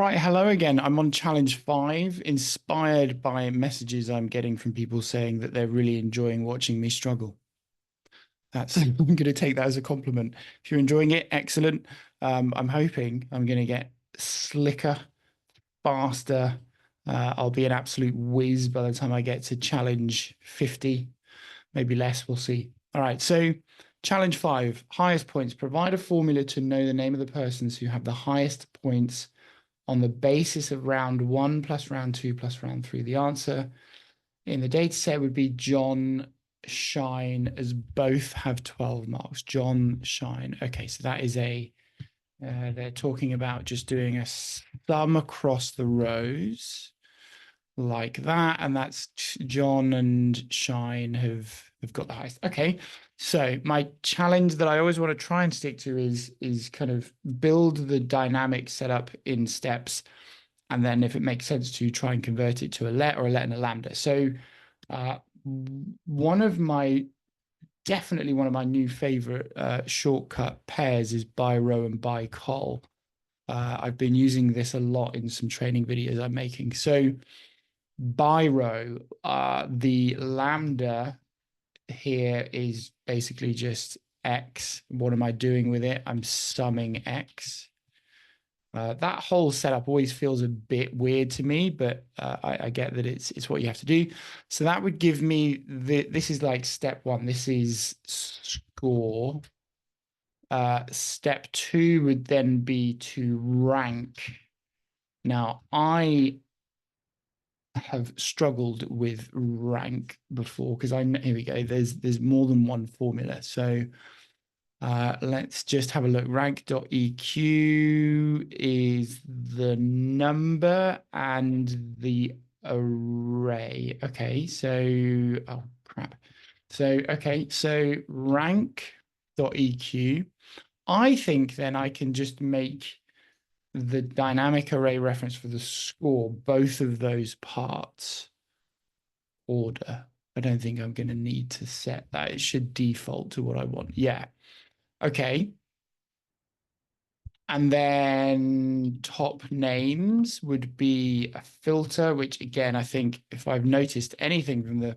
Right, hello again. I'm on challenge 5, inspired by messages I'm getting from people saying that they're really enjoying watching me struggle. That's I'm going to take that as a compliment. If you're enjoying it, excellent. I'm hoping I'm going to get slicker, faster. I'll be an absolute whiz by the time I get to challenge 50, maybe less. We'll see. All right, so challenge 5, highest points. Provide a formula to know the name of the persons who have the highest points on the basis of round 1 plus round 2 plus round 3. The answer in the data set would be John, Shine, as both have 12 marks. John, Shine. Okay, so that is they're talking about just doing a sum across the rows like that, and that's John and Shine have got the highest. Okay, so my challenge that I always want to try and stick to is kind of build the dynamic setup in steps, and then if it makes sense to try and convert it to a let or a let and a lambda. So uh, one of my definitely one of my new favorite shortcut pairs is by row and by col. I've been using this a lot in some training videos I'm making. So by row, the lambda here is basically just x. What am I doing with it? I'm summing x. That whole setup always feels a bit weird to me, but I get that it's what you have to do. So that would give me this is like step 1. This is score. Step 2 would then be to rank. Now, I have struggled with rank before because I know, here we go. There's more than one formula. So let's just have a look. Rank.eq is the number and the array. Okay, so oh crap. So okay, so rank.eq. I think then I can just make the dynamic array reference for the score, both of those parts order. I don't think I'm going to need to set that. It should default to what I want. Yeah. Okay. And then top names would be a filter, which again, I think if I've noticed anything from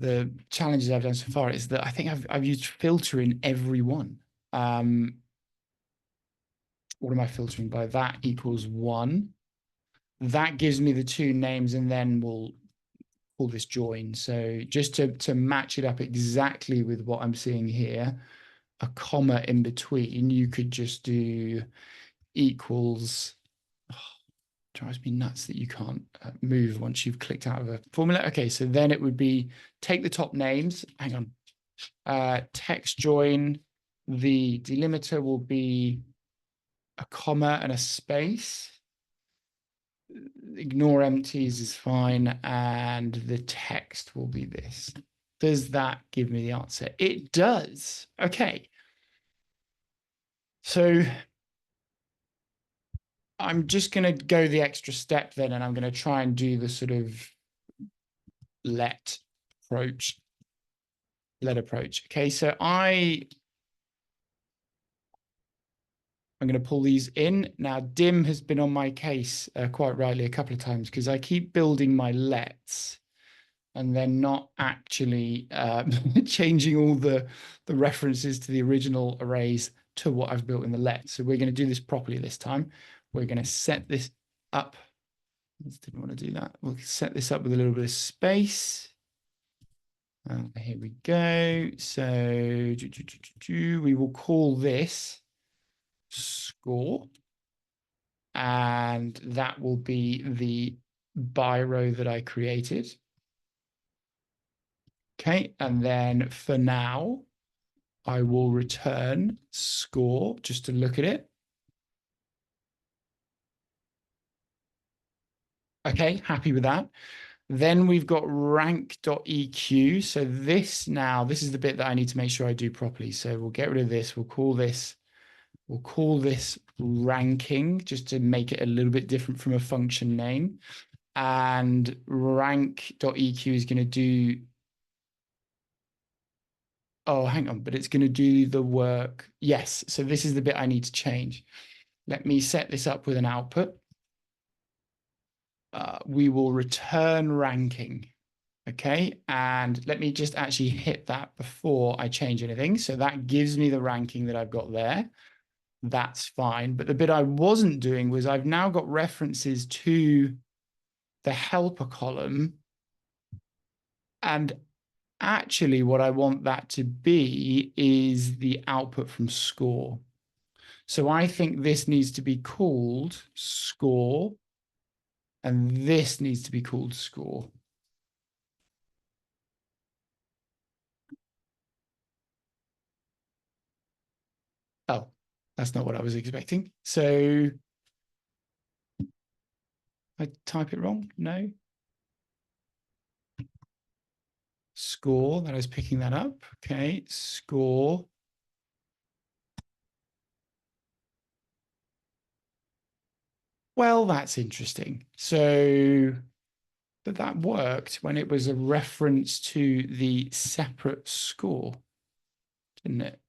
the challenges I've done so far, is that I think I've used filter in every one. What am I filtering by? That equals 1. That gives me the two names, and then we'll call this join. So just to match it up exactly with what I'm seeing here, a comma in between, you could just do equals. Oh, drives me nuts that you can't move once you've clicked out of a formula. Okay, so then it would be take the top names. Hang on. Text join. The delimiter will be a comma and a space. Ignore empties is fine, and the text will be this. Does that give me the answer? It does. Okay. So I'm just going to go the extra step then, and I'm going to try and do the sort of let approach. Let approach. Okay, so I'm going to pull these in. Now, dim has been on my case quite rightly a couple of times because I keep building my lets and then not actually changing all the references to the original arrays to what I've built in the let. So we're going to do this properly this time. We're going to set this up. Didn't want to do that. We'll set this up with a little bit of space. Here we go. So we will call this score. And that will be the by row that I created. Okay, and then for now, I will return score just to look at it. Okay, happy with that. Then we've got rank.eq. So this is the bit that I need to make sure I do properly. So we'll get rid of this. We'll call this ranking just to make it a little bit different from a function name. And rank.eq is going to do, oh, hang on, but it's going to do the work. Yes, so this is the bit I need to change. Let me set this up with an output. We will return ranking. Okay, and let me just actually hit that before I change anything. So that gives me the ranking that I've got there. That's fine. But the bit I wasn't doing was I've now got references to the helper column. And actually, what I want that to be is the output from score. So I think this needs to be called score, and this needs to be called score. Oh, that's not what I was expecting. So I type it wrong? No. Score, that is picking that up. Okay, score. Well, that's interesting. So, but that worked when it was a reference to the separate score, didn't it?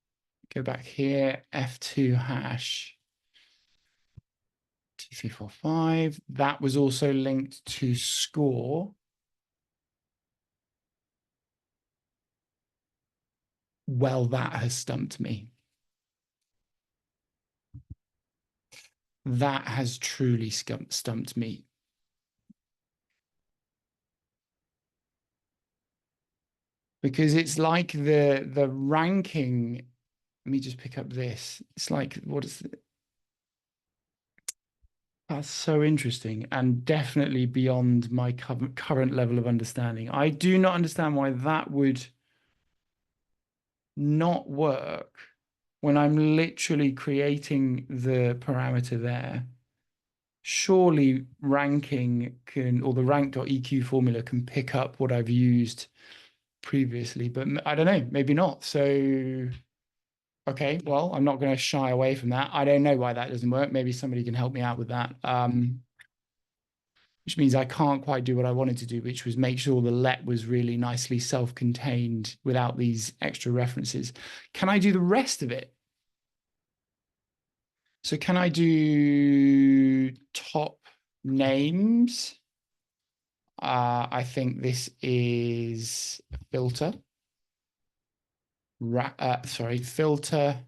Go back here, F2 hash 2345. That was also linked to score. Well, that has stumped me. That has truly stumped me. Because it's like the ranking. Let me just pick up this. It's like, what is it? That's so interesting and definitely beyond my current level of understanding. I do not understand why that would not work when I'm literally creating the parameter there. Surely ranking can, or the rank.eq formula can pick up what I've used previously, but I don't know, maybe not. So, okay, well, I'm not going to shy away from that. I don't know why that doesn't work. Maybe somebody can help me out with that. Which means I can't quite do what I wanted to do, which was make sure the let was really nicely self-contained without these extra references. Can I do the rest of it? So can I do top names? I think this is filter. Sorry, filter.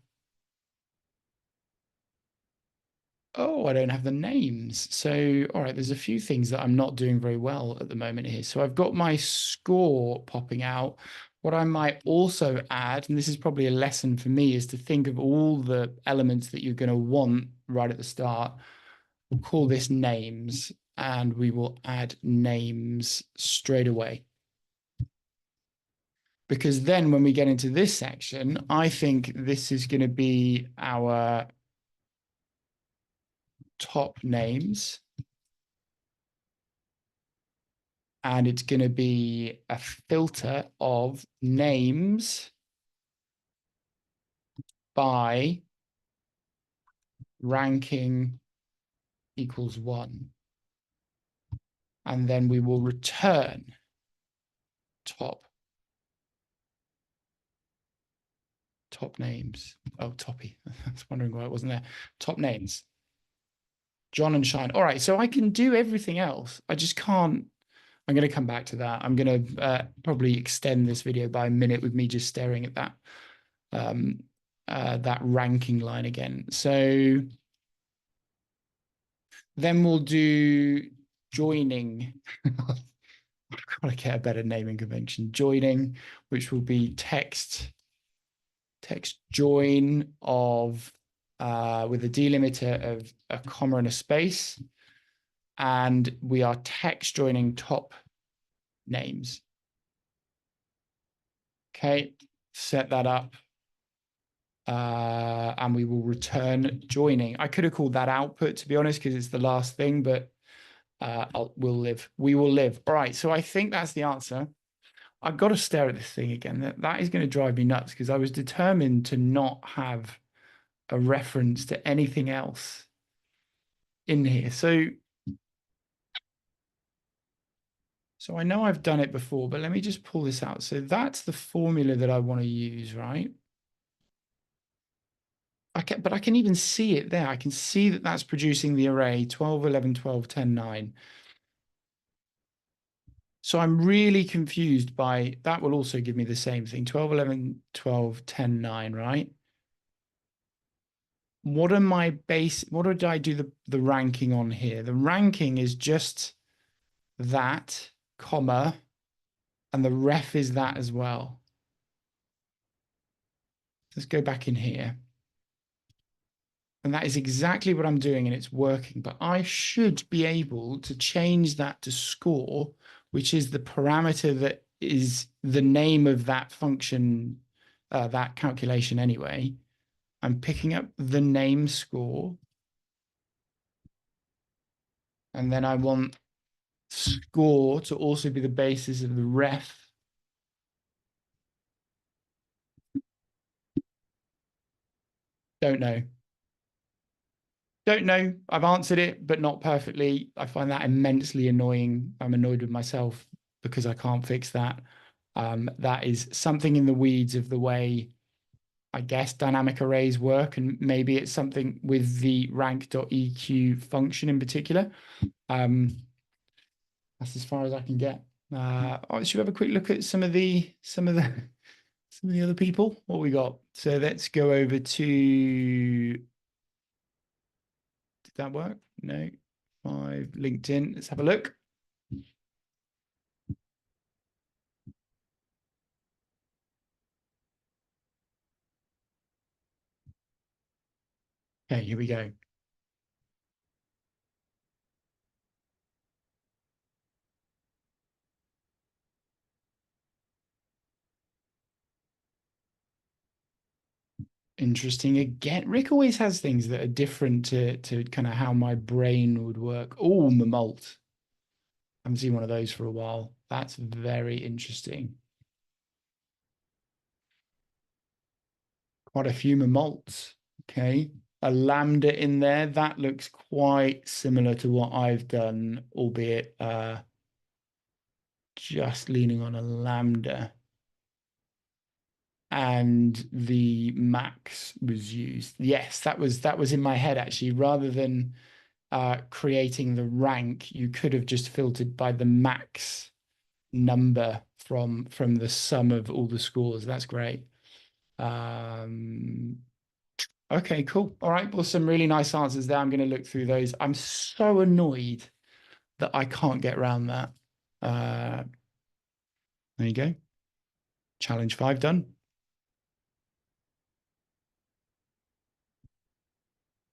Oh, I don't have the names. So, all right, there's a few things that I'm not doing very well at the moment here. So I've got my score popping out. What I might also add, and this is probably a lesson for me, is to think of all the elements that you're going to want right at the start. We'll call this names, and we will add names straight away. Because then when we get into this section, I think this is going to be our top names. And it's going to be a filter of names by ranking equals 1. And then we will return top names. Oh, toppy. I was wondering why it wasn't there. Top names. John and Shine. All right, so I can do everything else. I just can't. I'm going to come back to that. I'm going to probably extend this video by a minute with me just staring at that ranking line again. So then we'll do joining. I've got to get a better naming convention. Joining, which will be text join of with a delimiter of a comma and a space. And we are text joining top names. Okay, set that up. And we will return joining. I could have called that output, to be honest, because it's the last thing, but we'll live. We will live. All right, so I think that's the answer. I've got to stare at this thing again. That is going to drive me nuts because I was determined to not have a reference to anything else in here. So I know I've done it before, but let me just pull this out. So that's the formula that I want to use, right? but I can even see it there. I can see that that's producing the array 12, 11, 12, 10, 9. So I'm really confused by that will also give me the same thing. 12, 11, 12, 10, 9, right? What are my base? What did I do the ranking on here? The ranking is just that, comma, and the ref is that as well. Let's go back in here. And that is exactly what I'm doing, and it's working. But I should be able to change that to score, which is the parameter that is the name of that function, that calculation anyway. I'm picking up the name score. And then I want score to also be the basis of the ref. Don't know. Don't know. I've answered it, but not perfectly. I find that immensely annoying. I'm annoyed with myself because I can't fix that. That is something in the weeds of the way, I guess, dynamic arrays work, and maybe it's something with the rank.eq function in particular. That's as far as I can get. Should we have a quick look at some of the other people? What we got? So let's go over to. Did that work? No. 5 LinkedIn. Let's have a look. Okay, here we go. Interesting. Again, Rick always has things that are different to kind of how my brain would work. Oh, Mamalt. I haven't seen one of those for a while. That's very interesting. Quite a few Mamalts. Okay. A lambda in there. That looks quite similar to what I've done, albeit just leaning on a lambda. And the max was used. Yes, that was in my head actually. Rather than creating the rank, you could have just filtered by the max number from the sum of all the scores. That's great. Okay, cool. All right. Well, some really nice answers there. I'm going to look through those. I'm so annoyed that I can't get around that. There you go. Challenge 5 done.